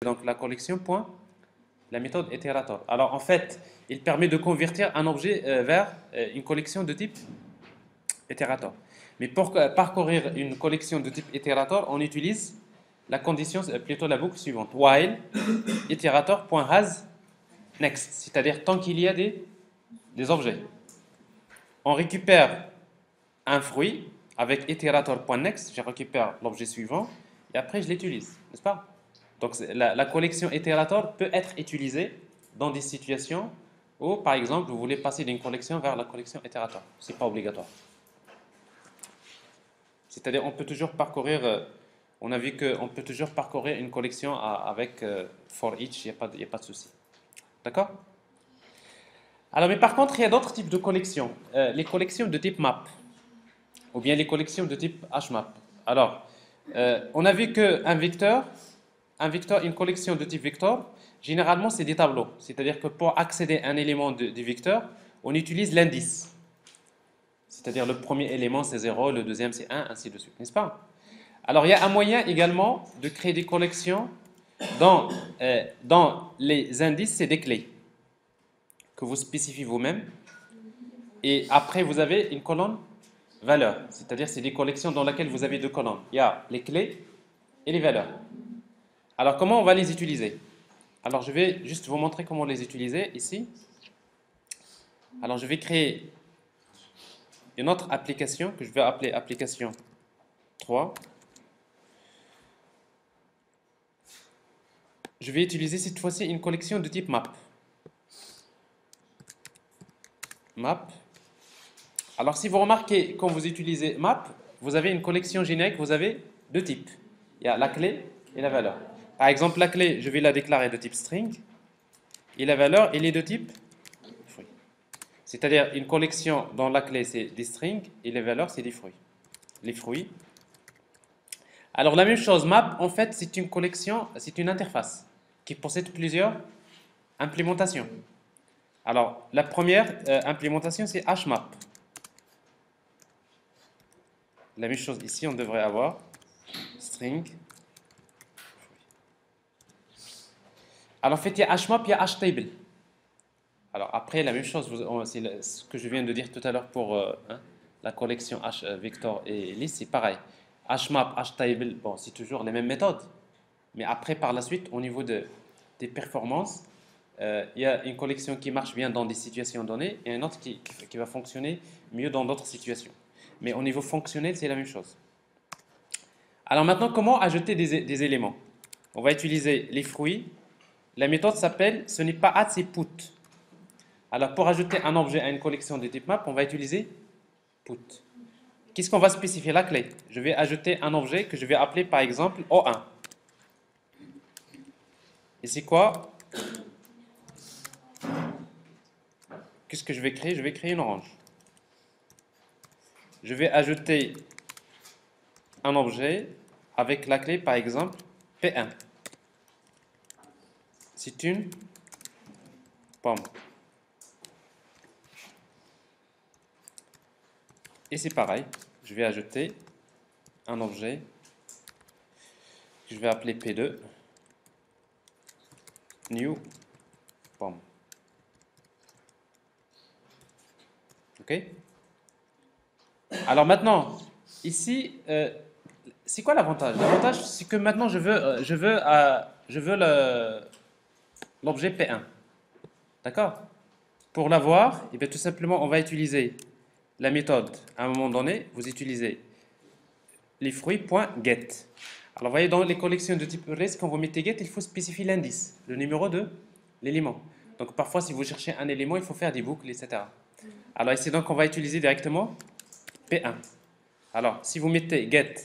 donc la collection point, la méthode itérator. Alors en fait, il permet de convertir un objet vers une collection de type itérator. Mais pour parcourir une collection de type itérator, on utilise la condition, plutôt la boucle suivante. While iterator.hasNext, c'est-à-dire tant qu'il y a des objets. On récupère un fruit avec iterator.next, je récupère l'objet suivant et après je l'utilise, n'est-ce pas? Donc la collection itérator peut être utilisée dans des situations où, par exemple, vous voulez passer d'une collection vers la collection itérator. Ce n'est pas obligatoire. C'est-à-dire, on peut toujours parcourir, on a vu qu'on peut toujours parcourir une collection avec for each, il n'y a pas de souci. D'accord? Alors, mais par contre, il y a d'autres types de collections. Les collections de type map, ou bien les collections de type HMAP. Alors, on a vu qu'un vecteur, une collection de type vector, généralement, c'est des tableaux. C'est-à-dire que pour accéder à un élément du vecteur, on utilise l'indice. C'est-à-dire le premier élément, c'est 0, le deuxième, c'est 1, ainsi de suite, n'est-ce pas? Alors, il y a un moyen également de créer des collections dans les indices, c'est des clés que vous spécifiez vous-même. Et après, vous avez une colonne valeur, c'est-à-dire c'est des collections dans lesquelles vous avez deux colonnes. Il y a les clés et les valeurs. Alors, comment on va les utiliser? Alors, je vais juste vous montrer comment les utiliser ici. Alors, je vais créer une autre application que je vais appeler application 3. Je vais utiliser cette fois-ci une collection de type map. Map. Alors, si vous remarquez, quand vous utilisez map, vous avez une collection générique, vous avez deux types. Il y a la clé et la valeur. Par exemple, la clé, je vais la déclarer de type string. Et la valeur, elle est de type fruit. C'est-à-dire, une collection dont la clé, c'est des strings et les valeurs, c'est des fruits. Les fruits. Alors, la même chose, map, en fait, c'est une collection, c'est une interface qui possède plusieurs implémentations. Alors, la première implémentation, c'est HMAP. La même chose ici, on devrait avoir string. Alors, en fait, il y a HMAP, il y a HTable. Alors, après, la même chose, c'est ce que je viens de dire tout à l'heure pour la collection vector et list, c'est pareil. HMAP, HTable, bon, c'est toujours les mêmes méthodes. Mais après, par la suite, au niveau des performances, il y a une collection qui marche bien dans des situations données et une autre qui va fonctionner mieux dans d'autres situations. Mais au niveau fonctionnel, c'est la même chose. Alors maintenant, comment ajouter des éléments? On va utiliser les fruits. La méthode s'appelle, ce n'est pas add, c'est put. Alors pour ajouter un objet à une collection de type map, on va utiliser put. Qu'est-ce qu'on va spécifier? La clé. Je vais ajouter un objet que je vais appeler par exemple O1. Et c'est quoi? Qu'est-ce que je vais créer? Je vais créer une orange. Je vais ajouter un objet avec la clé par exemple P1. C'est une pomme. Et c'est pareil, je vais ajouter un objet que je vais appeler P2, new pomme. Ok? Alors maintenant, ici, c'est quoi l'avantage? L'avantage, c'est que maintenant je veux l'objet P1. D'accord? Pour l'avoir, eh bien, tout simplement, on va utiliser la méthode, à un moment donné, vous utilisez les fruits.get. Alors, vous voyez, dans les collections de type arrays, quand vous mettez get, il faut spécifier l'indice, le numéro de l'élément. Donc, parfois, si vous cherchez un élément, il faut faire des boucles, etc. Alors, ici, donc, on va utiliser directement P1. Alors, si vous mettez get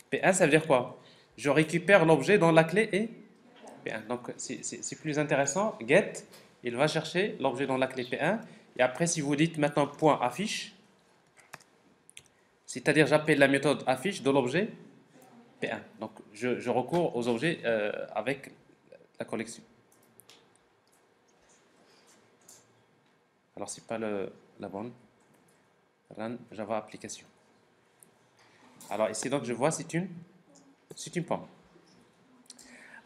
P1, ça veut dire quoi? Je récupère l'objet dans la clé et P1. Donc, c'est plus intéressant. Get, il va chercher l'objet dans la clé P1. Et après, si vous dites maintenant point affiche, c'est-à-dire j'appelle la méthode affiche de l'objet P1. Donc, je recours aux objets avec la collection. Alors, c'est pas la bonne. Run Java application. Alors, ici, donc, je vois, c'est une pomme.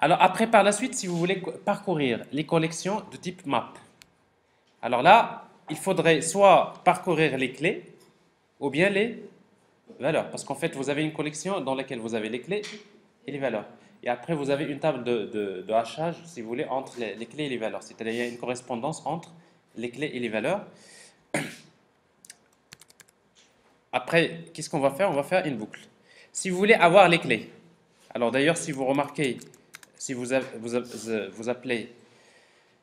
Alors après, par la suite, si vous voulez parcourir les collections de type map, alors là, il faudrait soit parcourir les clés ou bien les valeurs. Parce qu'en fait, vous avez une collection dans laquelle vous avez les clés et les valeurs. Et après, vous avez une table de hachage, si vous voulez, entre les clés et les valeurs. C'est-à-dire, il y a une correspondance entre les clés et les valeurs. Après, qu'est-ce qu'on va faire? On va faire une boucle. Si vous voulez avoir les clés, alors d'ailleurs, si vous remarquez, si vous appelez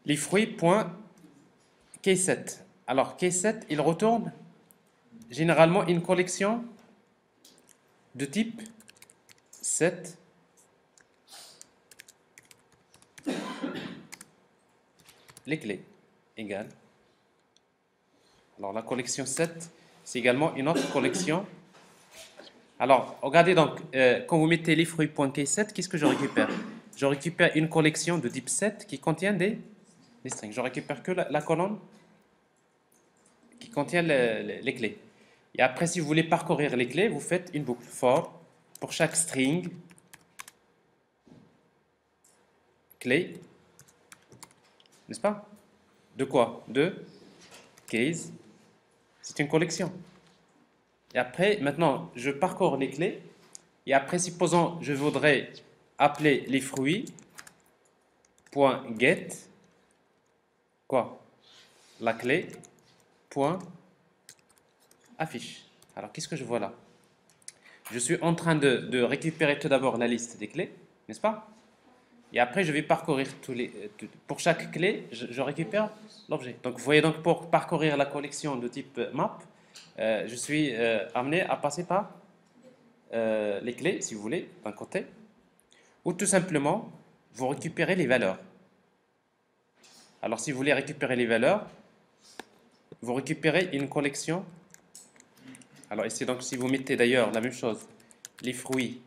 les fruits.key7, alors key7, il retourne généralement une collection de type 7 les clés égale. Alors la collection 7, c'est également une autre collection. Alors, regardez donc, quand vous mettez les fruits.key7, qu'est-ce que je récupère? Je récupère une collection de type 7 qui contient des strings. Je récupère que la colonne qui contient les clés. Et après, si vous voulez parcourir les clés, vous faites une boucle for pour chaque string clé, n'est-ce pas? De quoi? De case. C'est une collection. Et après, maintenant, je parcours les clés. Et après, supposons, je voudrais appeler les fruits.get quoi? La clé point affiche. Alors, qu'est-ce que je vois là? Je suis en train de récupérer tout d'abord la liste des clés, n'est-ce pas? Et après, je vais parcourir pour chaque clé, je récupère l'objet. Donc, vous voyez, donc pour parcourir la collection de type map, je suis amené à passer par les clés, si vous voulez, d'un côté, ou tout simplement, vous récupérez les valeurs. Alors, si vous voulez récupérer les valeurs, vous récupérez une collection. Alors, ici, donc, si vous mettez d'ailleurs la même chose, les fruits.values,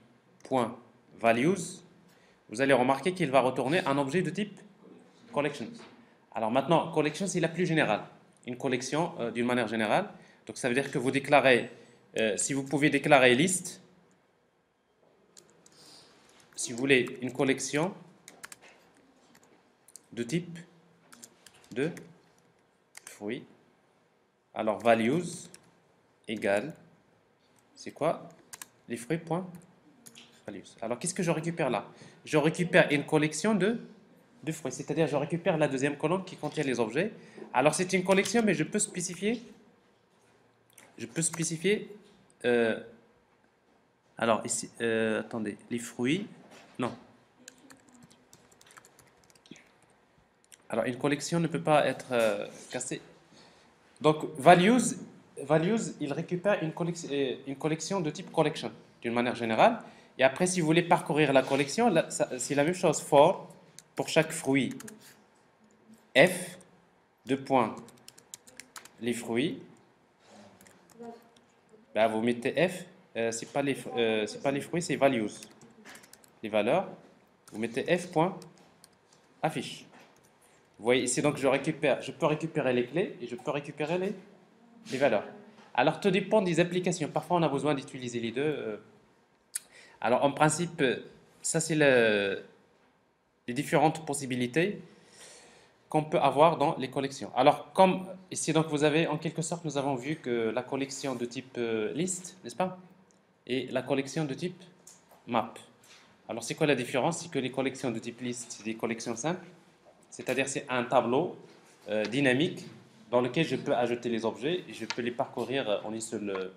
vous allez remarquer qu'il va retourner un objet de type collections. Alors maintenant, collection, c'est la plus générale. Une collection d'une manière générale. Donc ça veut dire que vous déclarez, si vous pouvez déclarer liste, si vous voulez une collection de type de fruits, alors values égale, c'est quoi? Les fruits.values. Alors qu'est-ce que je récupère là? Je récupère une collection de fruits, c'est-à-dire je récupère la deuxième colonne qui contient les objets. Alors c'est une collection, mais je peux spécifier, euh, alors ici, attendez, les fruits, non. Alors une collection ne peut pas être cassée. Donc values, il récupère une collection de type collection, d'une manière générale. Et après, si vous voulez parcourir la collection, c'est la même chose. For, pour chaque fruit, f, deux points, les fruits. Là, vous mettez f, c'est pas les fruits, c'est values. Les valeurs, vous mettez f point affiche. Vous voyez ici, donc je peux récupérer les clés et je peux récupérer les valeurs. Alors, tout dépend des applications. Parfois, on a besoin d'utiliser les deux. Alors, en principe, ça, c'est les différentes possibilités qu'on peut avoir dans les collections. Alors, comme ici, donc, vous avez, en quelque sorte, nous avons vu que la collection de type liste, n'est-ce pas? Et la collection de type map. Alors, c'est quoi la différence? C'est que les collections de type liste, c'est des collections simples. C'est-à-dire, c'est un tableau dynamique dans lequel je peux ajouter les objets et je peux les parcourir en une seule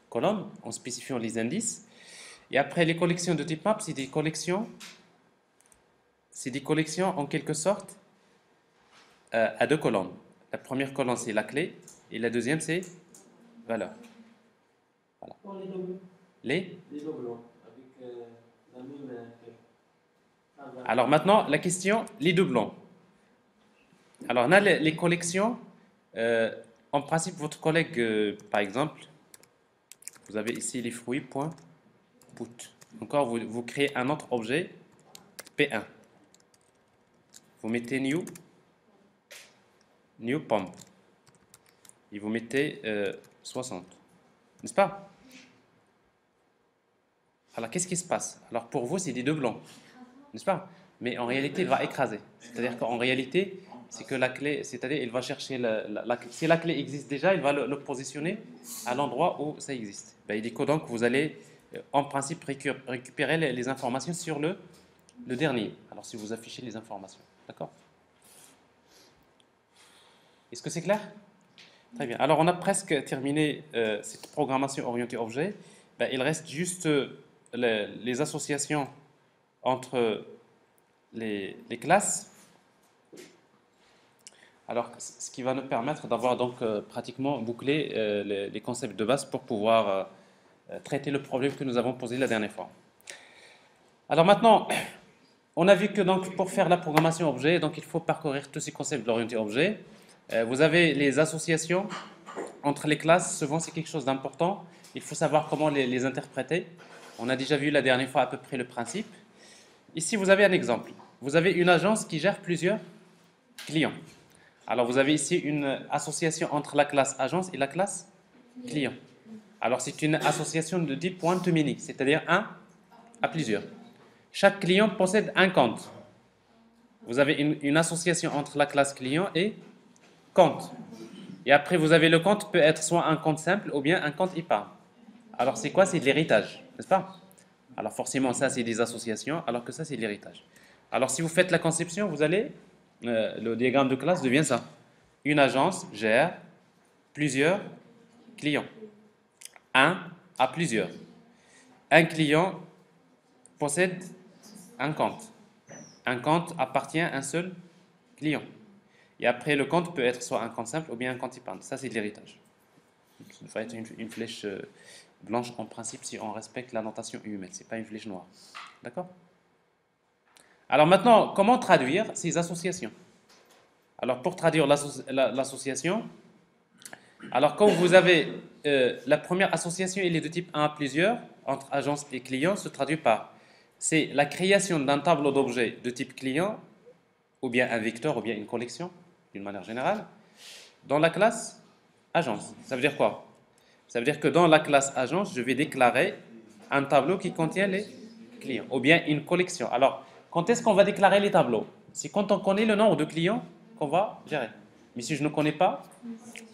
colonne en spécifiant les indices. Et après, les collections de type map, c'est des collections en quelque sorte à deux colonnes. La première colonne, c'est la clé et la deuxième, c'est valeur. Voilà. Pour les doublons. Les doublons, avec la même Alors maintenant, la question, les doublons. Alors, on a les collections. En principe, votre collègue, par exemple, vous avez ici les fruits.put. Encore, vous créez un autre objet, P1. Vous mettez new pomme. Et vous mettez 60. N'est-ce pas? Alors, qu'est-ce qui se passe? Alors, pour vous, c'est des doublons. N'est-ce pas? mais en réalité, il va écraser. C'est-à-dire qu'en réalité, c'est que la clé, c'est-à-dire il va chercher si la clé existe déjà, il va le positionner à l'endroit où ça existe. Ben, il dit que donc vous allez en principe récupérer les informations sur le dernier. Alors si vous affichez les informations, d'accord? Est-ce que c'est clair? Très bien. Alors on a presque terminé cette programmation orientée objet. Ben, il reste juste les associations entre les classes. Alors, ce qui va nous permettre d'avoir donc pratiquement bouclé les concepts de base pour pouvoir traiter le problème que nous avons posé la dernière fois. Alors maintenant, on a vu que donc pour faire la programmation objet, donc il faut parcourir tous ces concepts de l'orienté objet. Vous avez les associations entre les classes, souvent c'est quelque chose d'important. Il faut savoir comment les interpréter. On a déjà vu la dernière fois à peu près le principe. Ici, vous avez un exemple. Vous avez une agence qui gère plusieurs clients. Alors, vous avez ici une association entre la classe agence et la classe client. Alors, c'est une association de type one-to-many, c'est-à-dire un à plusieurs. Chaque client possède un compte. Vous avez une association entre la classe client et compte. Et après, vous avez le compte peut être soit un compte simple ou bien un compte épargne. Alors, c'est quoi? C'est de l'héritage, n'est-ce pas? Alors, forcément, ça, c'est des associations, alors que ça, c'est de l'héritage. Alors, si vous faites la conception, vous allez... le diagramme de classe devient ça. Une agence gère plusieurs clients. Un à plusieurs. Un client possède un compte. Un compte appartient à un seul client. Et après, le compte peut être soit un compte simple ou bien un compte épargne. Ça, c'est de l'héritage. Ça va être une flèche blanche en principe si on respecte la notation humaine. Ce n'est pas une flèche noire. D'accord? Alors maintenant, comment traduire ces associations? Alors pour traduire l'association, alors quand vous avez la première association, elle est de type 1 à plusieurs, entre agence et client, se traduit par, c'est la création d'un tableau d'objets de type client, ou bien un vecteur, ou bien une collection, d'une manière générale, dans la classe agence. Ça veut dire quoi? Ça veut dire que dans la classe agence, je vais déclarer un tableau qui contient les clients, ou bien une collection. Alors, quand est-ce qu'on va déclarer les tableaux? C'est quand on connaît le nombre de clients qu'on va gérer. Mais si je ne connais pas,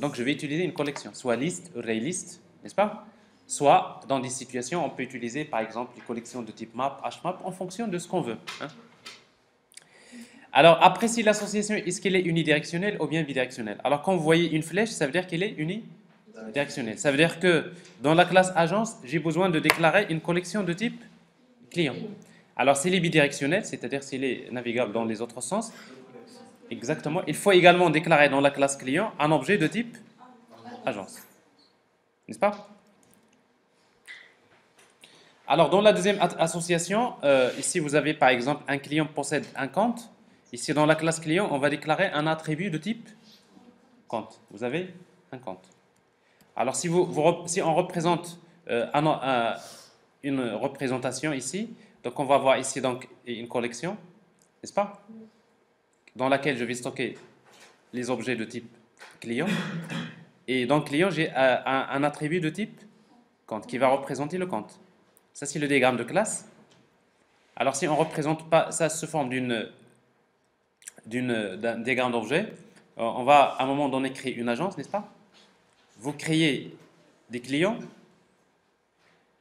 donc je vais utiliser une collection, soit liste, array list, n'est-ce pas? Soit, dans des situations, on peut utiliser par exemple les collections de type map, hmap, en fonction de ce qu'on veut. Hein. Alors, après, si l'association, est-ce qu'elle est unidirectionnelle ou bien bidirectionnelle? Alors, quand vous voyez une flèche, ça veut dire qu'elle est unidirectionnelle. Ça veut dire que dans la classe agence, j'ai besoin de déclarer une collection de type client. Alors, s'il est bidirectionnel, c'est-à-dire s'il est navigable dans les autres sens, exactement, il faut également déclarer dans la classe client un objet de type agence. N'est-ce pas? Alors, dans la deuxième association, ici, vous avez par exemple un client possède un compte. Ici, dans la classe client, on va déclarer un attribut de type compte. Vous avez un compte. Alors, si on représente une représentation ici, donc on va voir ici donc une collection, n'est-ce pas? Dans laquelle je vais stocker les objets de type client. Et dans client, j'ai un attribut de type compte qui va représenter le compte. Ça, c'est le diagramme de classe. Alors, si on ne représente pas ça sous forme d'un diagramme d'objet, on va à un moment donné créer une agence, n'est-ce pas? Vous créez des clients,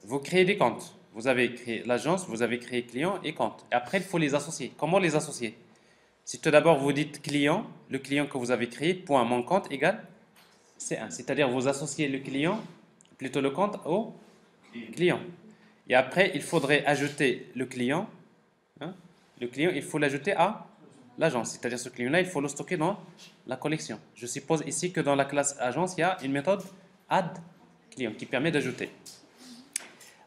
vous créez des comptes. Vous avez créé l'agence, vous avez créé client et compte. Et après, il faut les associer. Comment les associer? Si tout d'abord vous dites client, le client que vous avez créé, point mon compte égale C1. C'est-à-dire vous associez le client, plutôt le compte au client. Et après, il faudrait ajouter le client. Hein, le client, il faut l'ajouter à l'agence. C'est-à-dire ce client-là, il faut le stocker dans la collection. Je suppose ici que dans la classe agence, il y a une méthode add client qui permet d'ajouter.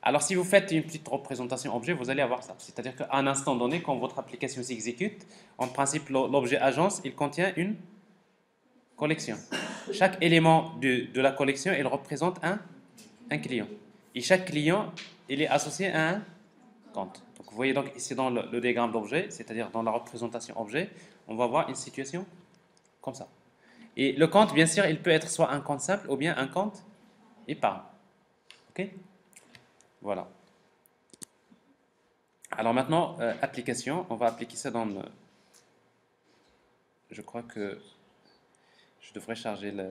Alors, si vous faites une petite représentation objet, vous allez avoir ça. C'est-à-dire qu'à un instant donné, quand votre application s'exécute, en principe, l'objet agence, il contient une collection. Chaque élément de la collection, il représente un client. Et chaque client, il est associé à un compte. Donc, vous voyez donc ici dans le diagramme d'objet, c'est-à-dire dans la représentation objet, on va voir une situation comme ça. Et le compte, bien sûr, il peut être soit un compte simple ou bien un compte épargne. OK? Voilà. Alors maintenant, application, on va appliquer ça je crois que je devrais charger le...